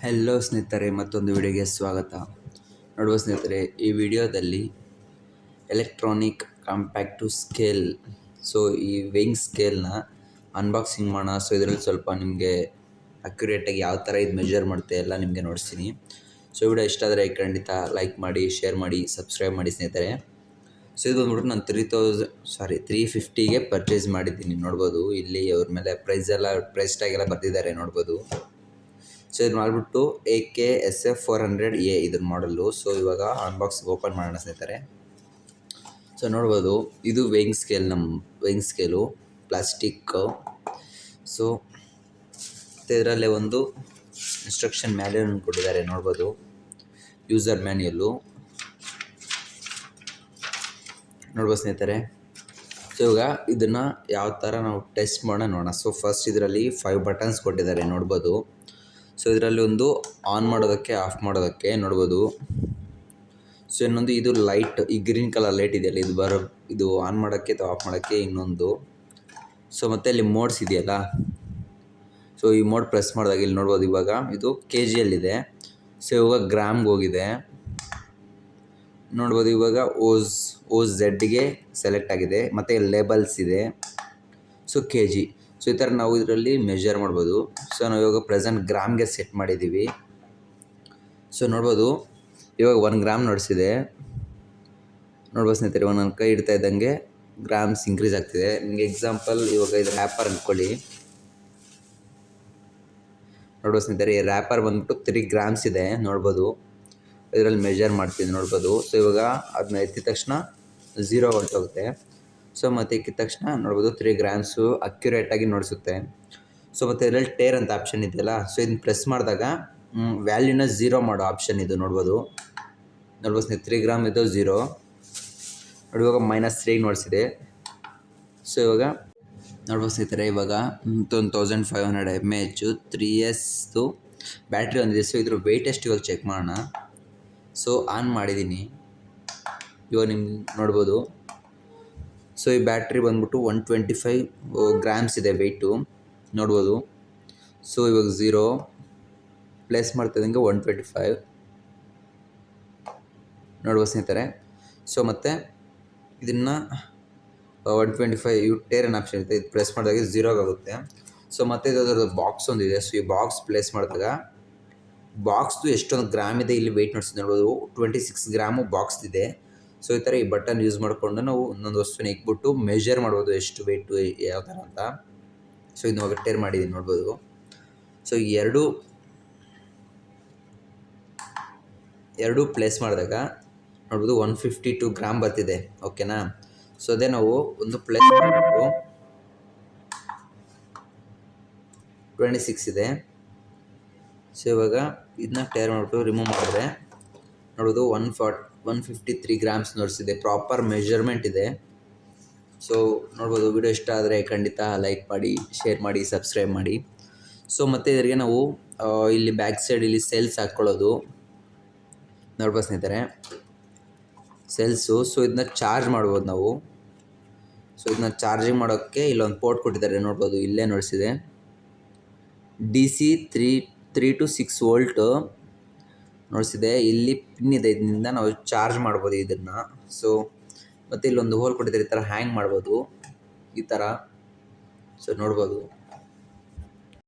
Hello ಸ್ನೇಹಿತರೆ, ಮತ್ತೊಂದು ವಿಡಿಯೋಗೆ ಸ್ವಾಗತ. ನೋಡುವ ಸ್ನೇಹಿತರೆ, ಈ ವಿಡಿಯೋದಲ್ಲಿ ಎಲೆಕ್ಟ್ರಾನಿಕ್ ಕಾಂಪ್ಯಾಕ್ಟು ಸ್ಕೇಲ್, ಈ ವೇಯಿಂಗ್ ಸ್ಕೇಲ್ನ ಅನ್ಬಾಕ್ಸಿಂಗ್ ಮಾಡೋಣ. ಇದರಲ್ಲಿ ಸ್ವಲ್ಪ ನಿಮಗೆ ಅಕ್ಯುರೇಟಾಗಿ ಯಾವ ಥರ ಇದು ಮೆಜರ್ ಮಾಡುತ್ತೆ ಎಲ್ಲ ನಿಮಗೆ ನೋಡಿಸ್ತೀನಿ. ವಿಡಿಯೋ ಇಷ್ಟ ಆದರೆ ಖಂಡಿತ ಲೈಕ್ ಮಾಡಿ, ಶೇರ್ ಮಾಡಿ, ಸಬ್ಸ್ಕ್ರೈಬ್ ಮಾಡಿ ಸ್ನೇಹಿತರೆ. ಇದು ಬಂದ್ಬಿಟ್ಟು ನಾನು 350ಗೆ ಪರ್ಚೇಸ್ ಮಾಡಿದ್ದೀನಿ. ನೋಡ್ಬೋದು ಇಲ್ಲಿ ಅವ್ರ ಮೇಲೆ ಪ್ರೈಸ್ ಟ್ಯಾಗ್ ಎಲ್ಲ ಬರ್ತಿದ್ದಾರೆ ನೋಡ್ಬೋದು. ಇದು ಮಾಡಿಬಿಟ್ಟು AK SF400A ಇದ್ರ ಮಾಡಲು. ಇವಾಗ ಅನ್ಬಾಕ್ಸ್ ಓಪನ್ ಮಾಡೋಣ ಸ್ನೇಹಿತರೆ. ನೋಡ್ಬೋದು ಇದು ವೇಯಿಂಗ್ ಸ್ಕೇಲ್, ನಮ್ಮ ವೇಯಿಂಗ್ ಸ್ಕೇಲು ಪ್ಲಾಸ್ಟಿಕ್. ಇದರಲ್ಲೇ ಒಂದು ಇನ್ಸ್ಟ್ರಕ್ಷನ್ ಮ್ಯಾನ್ಯುಯಲ್ ಕೊಟ್ಟಿದ್ದಾರೆ ನೋಡ್ಬೋದು, ಯೂಸರ್ ಮ್ಯಾನ್ಯುಯಲ್ಲು ನೋಡ್ಬೋದು ಸ್ನೇಹಿತರೆ. ಇವಾಗ ಇದನ್ನು ಯಾವ ಥರ ನಾವು ಟೆಸ್ಟ್ ಮಾಡೋಣ ನೋಡೋಣ. ಫಸ್ಟ್ ಇದರಲ್ಲಿ 5 ಬಟನ್ಸ್ ಕೊಟ್ಟಿದ್ದಾರೆ ನೋಡ್ಬೋದು. ಇದರಲ್ಲಿ ಒಂದು ಆನ್ ಮಾಡೋದಕ್ಕೆ, ಆಫ್ ಮಾಡೋದಕ್ಕೆ ನೋಡ್ಬೋದು. ಇನ್ನೊಂದು ಇದು ಲೈಟ್, ಈ ಗ್ರೀನ್ ಕಲರ್ ಲೈಟ್ ಇದೆಯಲ್ಲ, ಇದು ಆನ್ ಮಾಡೋಕ್ಕೆ ಅಥವಾ ಆಫ್ ಮಾಡೋಕ್ಕೆ ಇನ್ನೊಂದು. ಮತ್ತು ಇಲ್ಲಿ ಮೋಡ್ಸ್ ಇದೆಯಲ್ಲ, ಈ ಮೋಡ್ ಪ್ರೆಸ್ ಮಾಡಿದಾಗ ಇಲ್ಲಿ ನೋಡ್ಬೋದು. ಇವಾಗ ಇದು KGಯಲ್ಲಿದೆ. ಇವಾಗ ಗ್ರಾಮ್ಗೆ ಹೋಗಿದೆ ನೋಡ್ಬೋದು. ಇವಾಗ OZಗೆ ಸೆಲೆಕ್ಟ್ ಆಗಿದೆ. ಮತ್ತು ಲೇಬಲ್ಸ್ ಇದೆ, KG. ಈ ಥರ ನಾವು ಇದರಲ್ಲಿ ಮೆಜರ್ ಮಾಡ್ಬೋದು. ನಾವು ಇವಾಗ ಪ್ರೆಸೆಂಟ್ ಗ್ರಾಮ್ಗೆ ಸೆಟ್ ಮಾಡಿದ್ದೀವಿ. ನೋಡ್ಬೋದು ಇವಾಗ 1 ಗ್ರಾಮ್ ನಡೆಸಿದೆ ನೋಡ್ಬೋದು ಸ್ನೇಹಿತರೆ. ನನ್ನ ಕೈ ಇಡ್ತಾ ಇದ್ದಂಗೆ ಗ್ರಾಮ್ಸ್ ಇನ್ಕ್ರೀಸ್ ಆಗ್ತಿದೆ. ನಿಮಗೆ ಎಕ್ಸಾಂಪಲ್ ಇವಾಗ ಇದು ರ್ಯಾಪರ್ ಅಂದ್ಕೊಳ್ಳಿ. ನೋಡ್ಬೋದು ಸ್ನೇಹಿತರೆ, ಈ ರ್ಯಾಪರ್ ಬಂದ್ಬಿಟ್ಟು 3 ಗ್ರಾಮ್ಸ್ ಇದೆ ನೋಡ್ಬೋದು. ಇದರಲ್ಲಿ ಮೆಜರ್ ಮಾಡ್ತೀನಿ ನೋಡ್ಬೋದು. ಇವಾಗ ಅದನ್ನ ಎತ್ತಿದ ತಕ್ಷಣ 0 ಹೊರಟೋಗುತ್ತೆ. ಮತ್ತು ಎಕ್ಕಿದ ತಕ್ಷಣ ನೋಡ್ಬೋದು 3 ಗ್ರಾಮ್ಸು ಅಕ್ಯುರೇಟಾಗಿ ನೋಡಿಸುತ್ತೆ. ಮತ್ತು ಇದರಲ್ಲಿ ಟೇರ್ ಅಂತ ಆಪ್ಷನ್ ಇದೆಯಲ್ಲ, ಇದನ್ನ ಪ್ರೆಸ್ ಮಾಡಿದಾಗ ವ್ಯಾಲ್ಯೂನ 0 ಮಾಡೋ ಆಪ್ಷನ್ ಇದು ನೋಡ್ಬೋದು ಸ್ನೇಹಿತರೆ. 3 ಗ್ರಾಮ್ ಇದು 0 ನೋಡಿ. ಇವಾಗ -3 ನೋಡಿಸಿದೆ. ಇವಾಗ ನೋಡ್ಬೋದು ಸ್ನೇಹಿತರೆ, ಇವಾಗ 1500 mAh 3S ಬ್ಯಾಟ್ರಿ ಒಂದಿದೆ. ಇದ್ರ ವೆಯ್ಟ್ ಎಷ್ಟು ಇವಾಗ ಚೆಕ್ ಮಾಡೋಣ. ಆನ್ ಮಾಡಿದ್ದೀನಿ. ಇವಾಗ ನಿಮ್ಗೆ ನೋಡ್ಬೋದು. ಈ ಬ್ಯಾಟ್ರಿ ಬಂದ್ಬಿಟ್ಟು 125 ಗ್ರಾಮ್ಸ್ ಇದೆ ವೆಯ್ಟು ನೋಡ್ಬೋದು. ಇವಾಗ 0 ಪ್ಲೇಸ್ ಮಾಡ್ತಿದ್ದಂಗೆ 125 ನೋಡ್ಬೋದು ಸ್ನೇಹಿತರೆ. ಮತ್ತು ಇದನ್ನು 125 ಟೇರನ್ ಆಪ್ಷನ್ ಇರುತ್ತೆ, ಇದು ಪ್ರೆಸ್ ಮಾಡಿದಾಗ 0 ಆಗುತ್ತೆ. ಮತ್ತು ಇದರದ್ದು ಬಾಕ್ಸ್ ಒಂದಿದೆ. ಈ ಬಾಕ್ಸ್ ಪ್ಲೇಸ್ ಮಾಡಿದಾಗ ಬಾಕ್ಸ್ದು ಎಷ್ಟೊಂದು ಗ್ರಾಮ್ ಇದೆ ಇಲ್ಲಿ ವೆಯ್ಟ್ ನೋಡ್ಸಿ ನೋಡ್ಬೋದು. 26 ಗ್ರಾಮು ಬಾಕ್ಸ್ ಇದೆ. ಈ ಥರ ಈ ಬಟನ್ ಯೂಸ್ ಮಾಡಿಕೊಂಡು ನಾವು ಒಂದೊಂದು ವಸ್ತುನ ಇಕ್ಬಿಟ್ಟು ಮೆಜರ್ ಮಾಡ್ಬೋದು, ಎಷ್ಟು ವೆಯ್ಟು ಯಾವ ಥರ ಅಂತ. ಇದನ್ನ ಇವಾಗ ಟೇರ್ ಮಾಡಿದ್ದೀನಿ ನೋಡ್ಬೋದು. ಎರಡು ಪ್ಲೇಸ್ ಮಾಡಿದಾಗ ನೋಡ್ಬೋದು 152 ಗ್ರಾಮ್ ಬರ್ತಿದೆ. ಓಕೆನಾ. ಅದೇ ನಾವು ಒಂದು ಪ್ಲೇಸ್ ಮಾಡಿಬಿಟ್ಟು 26 ಇದೆ. ಇವಾಗ ಇದನ್ನ ಟೇರ್ ಮಾಡಿಬಿಟ್ಟು ರಿಮೂವ್ ಮಾಡಿದ್ರೆ ನೋಡೋದು 153 ಗ್ರಾಮ್ಸ್ ನೋಡಿಸಿದೆ. ಪ್ರಾಪರ್ ಮೆಜರ್ಮೆಂಟ್ ಇದೆ. ನೋಡ್ಬೋದು. ವಿಡಿಯೋ ಇಷ್ಟ ಆದರೆ ಖಂಡಿತ ಲೈಕ್ ಮಾಡಿ, ಶೇರ್ ಮಾಡಿ, ಸಬ್ಸ್ಕ್ರೈಬ್ ಮಾಡಿ. ಮತ್ತು ಇದರಿಗೆ ನಾವು ಇಲ್ಲಿ ಬ್ಯಾಕ್ ಸೈಡ್ ಇಲ್ಲಿ ಸೆಲ್ಸ್ ಹಾಕ್ಕೊಳ್ಳೋದು ನೋಡ್ಬೋದು ಸ್ನೇಹಿತರೆ, ಸೆಲ್ಸು. ಇದನ್ನ ಚಾರ್ಜ್ ಮಾಡ್ಬೋದು ನಾವು. ಇದನ್ನ ಚಾರ್ಜಿಂಗ್ ಮಾಡೋಕ್ಕೆ ಇಲ್ಲೊಂದು ಪೋರ್ಟ್ ಕೊಟ್ಟಿದ್ದಾರೆ ನೋಡ್ಬೋದು, ಇಲ್ಲೇ ನೋಡಿಸಿದೆ. DC 3 to 6 ವೋಲ್ಟ್ ನೋಡಿಸಿದೆ. ಇಲ್ಲಿ ಪಿನ್ ಇದೆ, ಇದರಿಂದ ನಾವು ಚಾರ್ಜ್ ಮಾಡ್ಬೋದು ಇದನ್ನು. ಮತ್ತು ಇಲ್ಲೊಂದು ಹೋಲ್ ಕೊಟ್ಟಿದ್ದಾರೆ, ಈ ಥರ ಹ್ಯಾಂಗ್ ಮಾಡ್ಬೋದು ಈ ಥರ. ನೋಡ್ಬೋದು